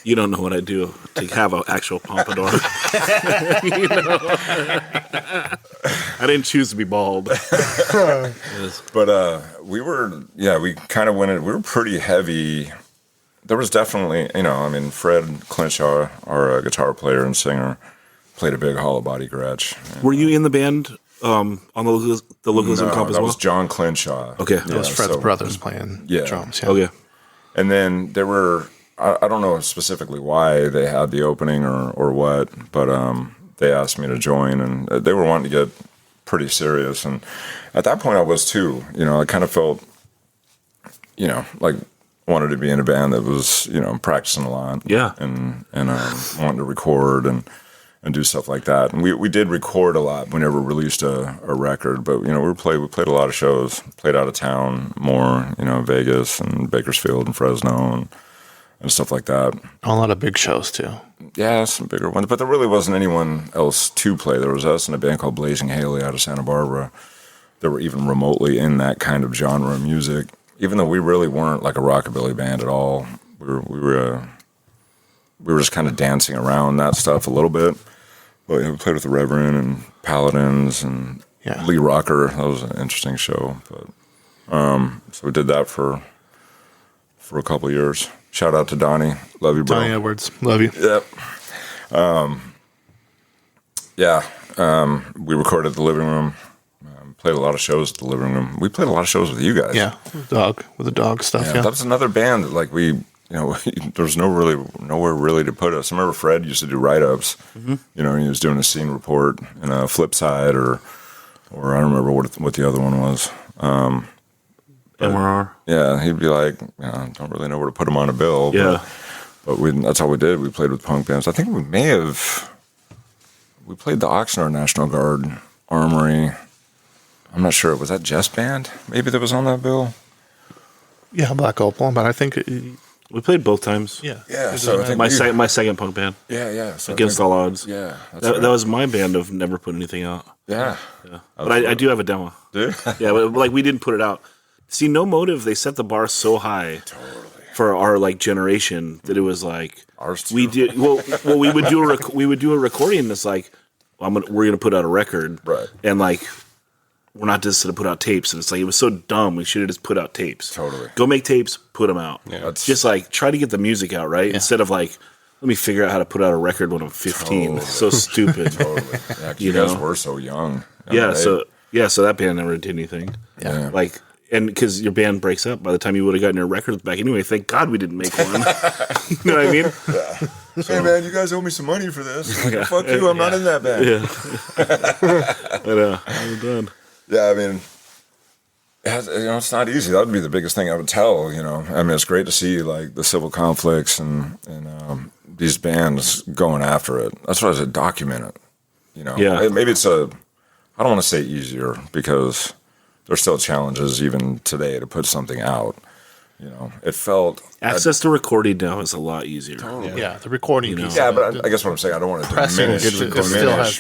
B: you don't know what I do to have an actual pompadour. I didn't choose to be bald.
C: But we kind of went in, we were pretty heavy. There was definitely, Fred Clinshaw, our guitar player and singer, played a big hollow body garage.
B: Were you in the band on the Localism comp as well?
C: That was John Clinshaw.
B: Okay.
A: That was Fred's brothers playing drums. Yeah.
B: Okay.
C: And then there were, I don't know specifically why they had the opening or what, but they asked me to join, and they were wanting to get pretty serious. And at that point I was too. I kind of felt, like wanted to be in a band that was, practicing a lot.
B: Yeah.
C: And wanting to record and do stuff like that. And we did record a lot. We never released a record, but we played a lot of shows. Played out of town more, Vegas and Bakersfield and Fresno and stuff like that.
A: A lot of big shows too.
C: Yeah, some bigger ones. But there really wasn't anyone else to play. There was us and a band called Blazing Haley out of Santa Barbara that were even remotely in that kind of genre of music. Even though we really weren't like a rockabilly band at all. We were just kind of dancing around that stuff a little bit. But we played with the Reverend and Paladins and Lee Rocker. That was an interesting show. But so we did that for a couple of years. Shout out to Donnie. Love you, bro.
A: Donnie Edwards. Love you.
C: Yep. We recorded at the living room. Played a lot of shows at the living room. We played a lot of shows with you guys.
A: Yeah, with the dog stuff. Yeah,
C: that was another band that like we, there's nowhere really to put us. I remember Fred used to do write-ups. Mm-hmm. He was doing a scene report and a flip side, or I don't remember what the other one was.
B: MRR.
C: Yeah, he'd be like, don't really know where to put him on a bill.
B: Yeah,
C: but that's all we did. We played with punk bands. I think we played the Oxnard National Guard Armory. I'm not sure. Was that Jess band? Maybe that was on that bill.
A: Yeah, Black Opal. But I think
B: we played both times.
A: Yeah.
C: So I think
B: my second punk band.
C: Yeah. So
B: Against All Odds.
C: Yeah,
B: that was my band of never put anything out.
C: Yeah.
B: But I do have a demo.
C: Do you?
B: Yeah, but like we didn't put it out. See, No Motive, they set the bar so high.
C: Totally.
B: for our like generation that it was like
C: Ours too.
B: we did we would do a recording that's like we're gonna put out a record,
C: right?
B: And like we're not just gonna put out tapes, and it's like it was so dumb. We should have just put out tapes.
C: Totally.
B: Go make tapes, put them out.
C: Yeah, it's
B: just like try to get the music out right instead of like let me figure out how to put out a record when I'm 15.
C: Totally.
B: So stupid.
C: Totally. Yeah, you guys were so young.
B: Yeah. So that band never did anything.
C: Yeah.
B: Like. And because your band breaks up by the time you would have gotten your records back anyway, thank God we didn't make one. You know what I mean?
C: Yeah. Hey man, you guys owe me some money for this. Like, fuck you, I'm not in that band.
B: Yeah, I'm done.
C: Yeah, I mean, it's not easy. That would be the biggest thing I would tell. I mean, it's great to see like the civil conflicts and these bands going after it. That's what I said. Document it.
B: Yeah.
C: Maybe it's I don't want to say easier because there's still challenges even today to put something out. It felt
B: access to recording now is a lot easier.
A: Yeah, the recording piece.
C: Yeah, but I guess what I'm saying, I don't want to diminish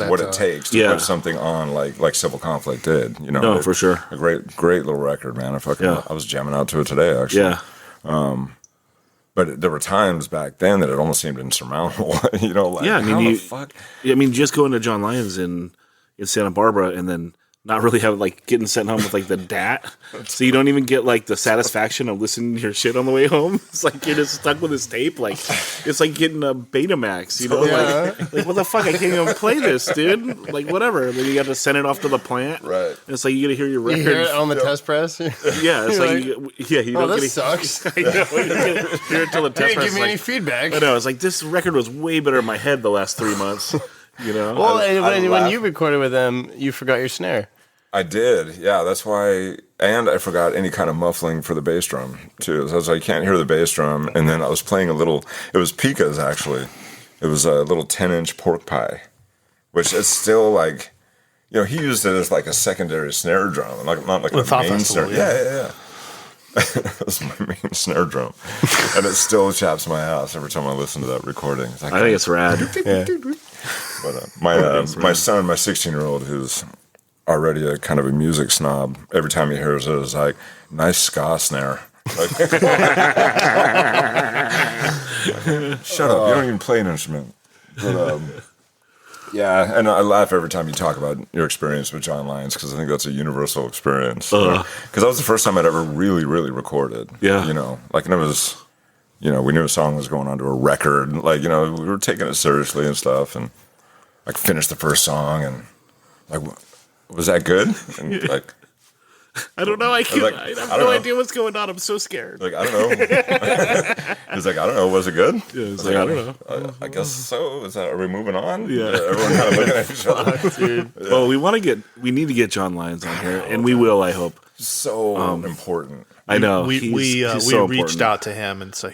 C: what it takes to put something on like Civil Conflict did.
B: No, for sure.
C: A great little record, man. I was jamming out to it today, actually.
B: Yeah.
C: But there were times back then that it almost seemed insurmountable. Like,
B: yeah, I mean,
C: how the fuck?
B: I mean, just going to John Lyons in Santa Barbara and then not really have like getting sent home with like the DAT, so you don't even get like the satisfaction of listening to your shit on the way home. It's like you're just stuck with this tape. Like it's like getting a Betamax, like what the fuck? I can't even play this, dude. Like whatever. And then you got to send it off to the plant.
C: Right.
B: And it's like you got to hear your record.
D: You hear it on the test press.
B: Yeah, it's like you don't
D: this
B: get
D: sucks.
B: I know. You hear it till the test press.
D: Give me any feedback.
B: I know. It's like this record was way better in my head the last 3 months.
D: Well, when you recorded with them, you forgot your snare.
C: I did, yeah. That's why, and I forgot any kind of muffling for the bass drum too. So I was like, I can't hear the bass drum. And then I was playing a little. It was Pika's actually. It was a little 10-inch pork pie, which is still like, he used it as like a secondary snare drum, not like a main snare. Yeah. That was my main snare drum, and it still chaps my ass every time I listen to that recording. It's like,
B: I think it's rad.
C: Yeah. But my son, my 16-year-old, who's already a kind of a music snob, every time he hears it, it's like, nice ska snare. Like, shut up, you don't even play an instrument. But, yeah, and I laugh every time you talk about your experience with John Lyons because I think that's a universal experience. Because that was the first time I'd ever really, really recorded.
B: Yeah.
C: And it was, we knew a song was going onto a record. Like, we were taking it seriously and stuff. And like finished the first song and like, was that good? And like,
B: I don't know. I have no idea what's going on. I'm so scared.
C: Like, I don't know. He's like, I don't know. Was it good?
B: Yeah, he's like, I don't know.
C: I guess so. Are we moving on?
B: Yeah.
C: Everyone kind of looking at each other.
B: Dude. Yeah. Well, we need to get John Lyons on here, and we will, I hope.
C: So important.
B: I know.
A: We
B: so
A: reached out to him, and so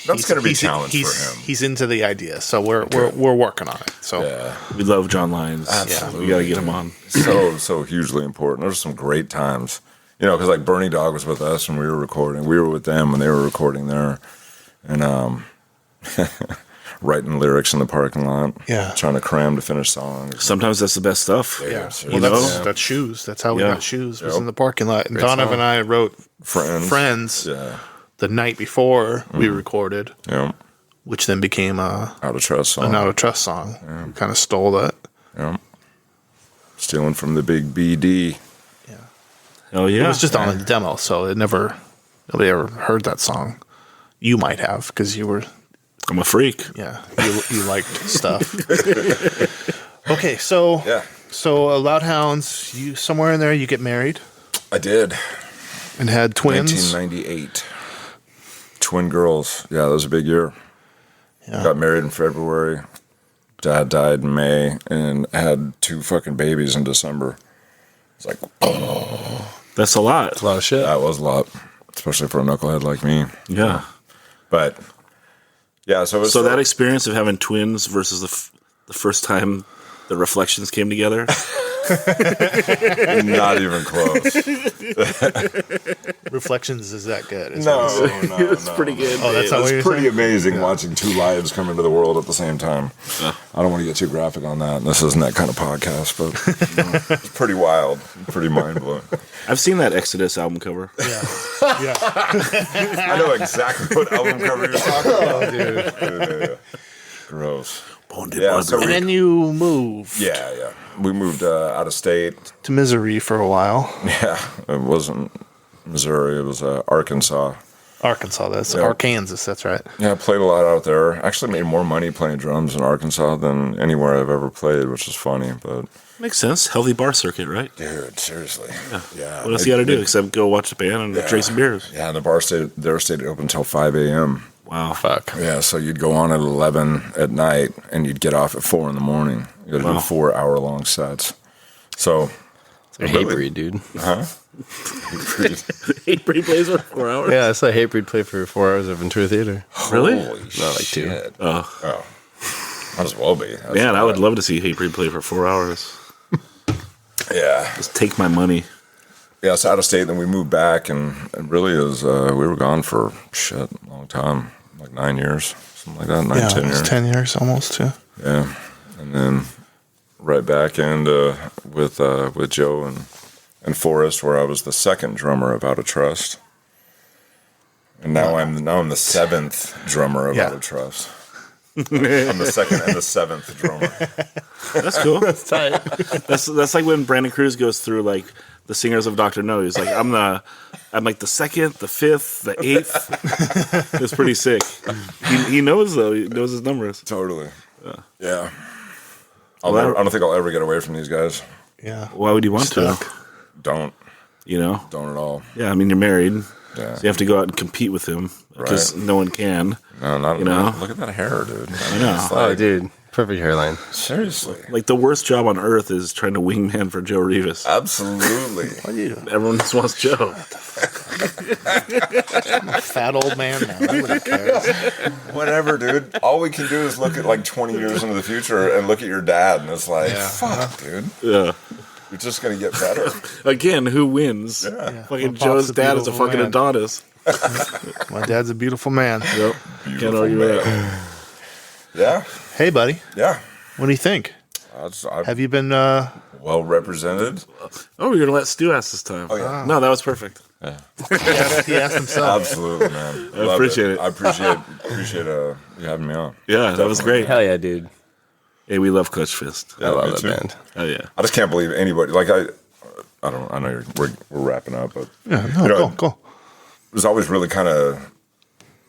C: that's going to be a challenge for him.
A: He's into the idea, so we're working on it. So
C: yeah.
B: We love John Lyons.
C: Absolutely.
B: We got to get him on.
C: So hugely important. There's some great times, because like Bernie Dog was with us when we were recording. We were with them when they were recording there, and writing lyrics in the parking lot.
A: Yeah,
C: trying to cram to finish songs.
B: Sometimes that's the best stuff.
C: Yeah,
A: that's Shoes. That's how we got Shoes. Was in the parking lot. And Donavan and I wrote Friends.
C: Yeah.
A: The night before we recorded, which then became
C: Out of Trust song.
A: An Out of Trust song. Yeah. We kind of stole that.
C: Yeah. Stealing from the big BD.
A: Yeah.
B: Oh yeah.
A: It was just on the demo, so nobody ever heard that song. You might have because you were.
B: I'm a freak.
A: Yeah, you liked stuff. Okay, so Loudhounds, you somewhere in there, you get married.
C: I did.
A: And had twins.
C: 1998. Twin girls. Yeah, that was a big year.
A: Yeah.
C: Got married in February. Dad died in May and had 2 fucking babies in December. It's like,
B: that's a lot.
D: That's a lot of shit.
C: That was a lot, especially for a knucklehead like me.
B: Yeah.
C: But, yeah, so it was...
B: So that experience of having twins versus the first time the reflections came together,
C: Not even close.
A: Reflections is that good?
C: No,
B: It's pretty good.
A: Oh, that's not what you're
C: It's pretty
A: saying?
C: amazing watching two lives come into the world at the same time. I don't want to get too graphic on that. This isn't that kind of podcast, but it's pretty wild, pretty mind blowing.
B: I've seen that Exodus album cover.
A: Yeah.
C: I know exactly what album cover you're talking about, dude. Yeah. Gross. Yeah, so
A: And then you move
C: yeah. We moved out of state.
A: to Missouri for a while.
C: Yeah, it wasn't Missouri. It was Arkansas.
A: Arkansas, that's
C: Yeah.
A: Arkansas, that's right.
C: Yeah, I played a lot out there. Actually made more money playing drums in Arkansas than anywhere I've ever played, which is funny. But
B: Makes sense. Healthy bar circuit, right?
C: dude, seriously. Yeah.
B: What else you got to do except go watch the band and drink some beers?
C: Yeah, and the bar stayed open until 5 a.m.
B: Wow.
D: Fuck.
C: Yeah, so you'd go on at 11 at night, and you'd get off at 4 in the morning. You got to do 4-hour-long sets. So,
D: It's a hate breed, dude.
C: huh?
B: Hate Breed plays for 4 hours?
D: Yeah, I saw hate breed play for 4 hours of Ventura Theater.
B: Really?
C: Holy
D: Not like two.
C: shit.
B: Oh.
C: Might as well be. That's
B: Man, I would
C: bad.
B: love to see Hate Breed play for 4 hours.
C: Yeah.
B: Just take my money.
C: Yeah, it's out of state. Then we moved back, and it really is. We were gone for a long time, like 9 years, something like that. 9, 10
A: it's
C: years.
A: 10 years almost, too.
C: Yeah, and then right back in with Joe and Forrest, where I was the second drummer of Out of Trust, and now I'm the seventh drummer of
A: Yeah.
C: Out of Trust. I'm the second and the seventh drummer.
B: That's cool.
D: That's tight.
B: That's like when Brandon Cruz goes through like the singers of Dr. No. He's like, I'm like the second, the fifth, the eighth. It's pretty sick. He knows though. He knows his numbers.
C: Totally. Yeah. I
B: Well,
C: don't think I'll ever get away from these guys.
A: Yeah.
B: Why would you want to?
C: Don't
B: Don't
C: at all.
B: Yeah, I mean you're married,
C: Yeah.
B: so you have to go out and compete with him because no one can.
C: No, not
B: You know?
C: Look at that hair, dude. I
B: know.
C: It's
D: Oh,
C: like,
D: dude. Perfect hairline.
C: seriously.
B: Like the worst job on earth is trying to wingman for Joe Rivas.
C: Absolutely.
A: What do you do?
B: Everyone just wants Joe.
A: I'm a fat old man now. Nobody cares.
C: Whatever, dude. All we can do is look at like 20 years into the future and look at your dad, and it's like, fuck, dude.
B: Yeah.
C: You're just gonna get better.
B: Again, who wins?
C: Yeah.
B: Fucking
A: Well,
B: Joe's
A: Pop's a
B: dad is a
A: beautiful
B: fucking
A: man.
B: Adonis.
A: My dad's a beautiful man.
B: Yep. Can't argue with that.
C: Yeah,
A: Hey, buddy.
C: yeah.
A: What do you think?
C: I'm
A: Have you been
C: well represented.
B: Oh, we're gonna let Stu ask this time.
C: Oh, yeah.
B: No, that was perfect.
A: he asked himself.
C: Absolutely, man.
B: I appreciate it.
C: I appreciate you having me on.
B: Yeah, that was great.
D: Hell yeah, dude.
B: Hey, we love Clutch Fist.
C: Yeah,
D: I love
C: me
D: that
C: too.
D: band.
B: Oh yeah.
C: I just can't believe anybody. Like I know we're wrapping up, but
A: Yeah, no, cool.
C: it was always really kind of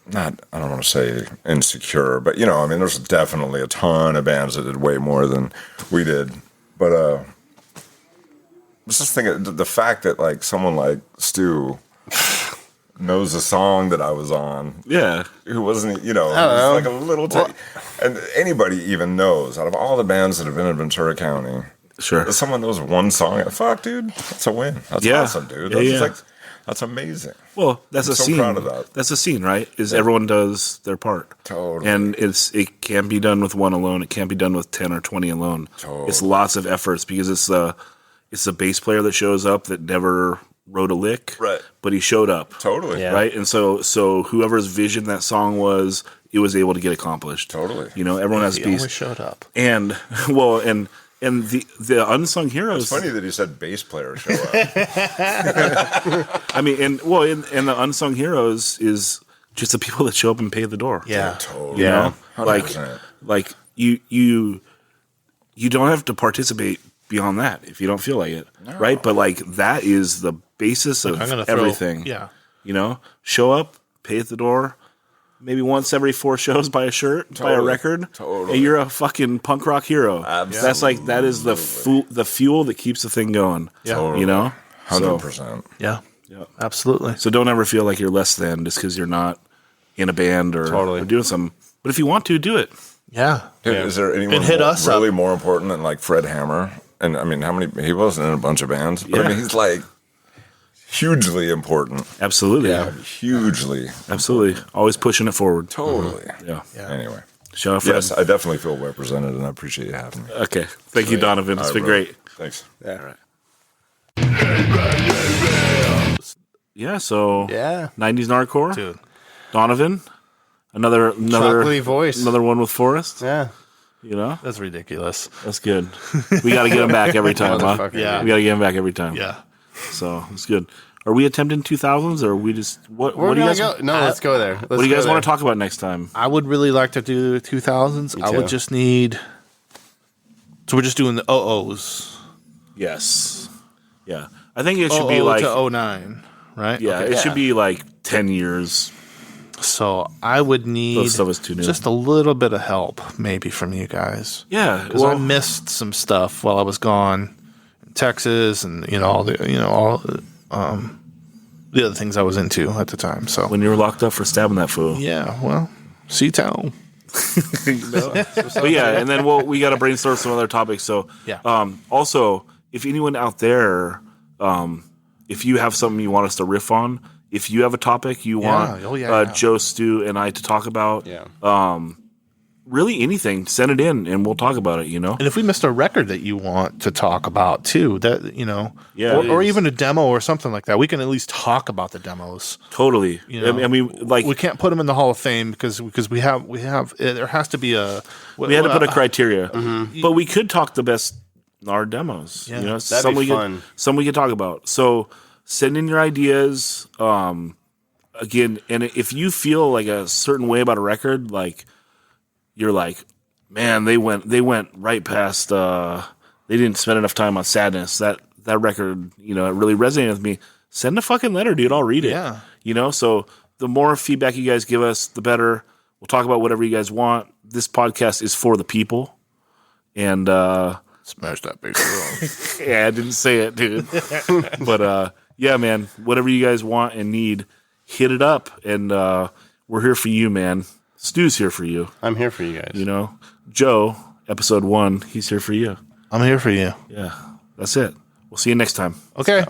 C: not, I don't want to say insecure, but you know, I mean, there's definitely a ton of bands that did way more than we did. But I was just thinking the fact that like someone like Stu knows the song that I was on,
B: Yeah.
C: who wasn't, you know,
D: know.
C: like a little, and anybody even knows out of all the bands that have been in Ventura County,
B: Sure.
C: if someone knows one song, fuck, dude, that's a win. That's
B: Yeah.
C: awesome, dude.
B: Yeah,
C: That's
B: yeah.
C: like, that's amazing.
B: Well, that's
C: I'm
B: a
C: so
B: scene.
C: proud of that.
B: That's a scene, right? Is everyone does their part.
C: Totally.
B: And it can't be done with one alone. It can't be done with 10 or 20 alone.
C: Totally.
B: It's lots of efforts because it's the bass player that shows up that never wrote a lick.
C: Right.
B: But he showed up.
C: Totally.
D: Yeah.
B: Right? And so whoever's vision that song was, it was able to get accomplished.
C: Totally.
B: You know, everyone has a
A: He
B: piece.
A: always showed up.
B: And well, and the unsung heroes.
C: It's funny that he said bass player show up.
B: I mean, and the unsung heroes is just the people that show up and pay the door.
A: Yeah.
C: Totally.
B: You know,
C: 100%.
B: like you don't have to participate beyond that if you don't feel like it, right? But like that is the basis of
A: I'm gonna throw,
B: everything.
A: Yeah.
B: You know, show up, pay at the door. Maybe once every 4 shows, buy a shirt, buy a
C: Totally.
B: record,
C: Totally.
B: and you're a fucking punk rock hero.
C: Absolutely.
B: That's like that is the fuel that keeps the thing going.
A: Yeah.
B: You know,
C: 100%.
A: Yeah.
B: Yeah.
A: Absolutely.
B: So don't ever feel like you're less than just because you're not in a band or doing something. But if you want to, do it.
A: Yeah.
C: Dude, is there anyone
A: And hit us
C: really
A: up.
C: more important than like Fred Hammer? And I mean, he wasn't in a bunch of bands, but I
B: Yeah.
C: mean, he's like hugely important.
B: Absolutely.
C: Hugely.
B: Absolutely. Always pushing it forward.
C: Totally.
B: Yeah.
C: Anyway.
B: Shout out Fred.
C: Yes, I definitely feel represented, and I appreciate you having me.
B: Okay. Thank you, Donovan. It's
C: All right,
B: been
C: bro.
B: great.
C: Thanks.
B: Yeah. All right. Yeah. So 90s Nardcore,
A: Dude.
B: Donavan, another
D: chocolatey voice,
B: another one with Forrest.
D: Yeah.
B: You know,
A: That's ridiculous.
B: that's good. We got to get him back every time, huh?
D: Motherfucker,
A: Yeah.
B: We got to get him back every time.
A: Yeah.
B: So it's good. Are we attempting 2000s, or are we just what do you guys?
D: go? No, let's go there.
B: What do you guys want to talk about next time?
A: I would really like to do 2000s. I would just need. So we're just doing the OOs.
B: Yes. Yeah. I think it should be like
A: to 09, right?
B: Yeah,
A: Okay.
B: it should be like 10 years.
A: So I would need
B: Stuff is too new.
A: just a little bit of help, maybe from you guys.
B: Yeah,
A: because I missed some stuff while I was gone in Texas, and all the other things I was into at the time. So
B: when you were locked up for stabbing that fool.
A: yeah, well, C-Town.
B: But yeah, and then we got to brainstorm some other topics. So
A: Yeah.
B: Also, if anyone out there, if you have something you want us to riff on, if you have a topic you want Joe, Stu, and I to talk about, really anything, send it in and we'll talk about it.
A: And if we missed a record that you want to talk about too, that or even a demo or something like that, we can at least talk about the demos.
B: Totally. I mean, like
A: we can't put them in the Hall of Fame because we have there has to be a
B: we had to put a criteria, but we could talk the best Nard demos.
A: Yeah.
B: That'd
D: be fun.
B: Some we could talk about. So send in your ideas. Again, and if you feel like a certain way about a record, like you're like, man, they went right past. They didn't spend enough time on Sadness. That record, it really resonated with me. Send a fucking letter, dude. I'll read it.
A: Yeah.
B: So the more feedback you guys give us, the better. We'll talk about whatever you guys want. This podcast is for the people, and
A: smash that big girl.
B: yeah, I didn't say it, dude. But yeah, man, whatever you guys want and need, hit it up, and we're here for you, man. Stu's here for you.
D: I'm here for you guys.
B: Joe, episode 1, he's here for you.
A: I'm here for you.
B: Yeah, that's it. We'll see you next time.
A: Okay.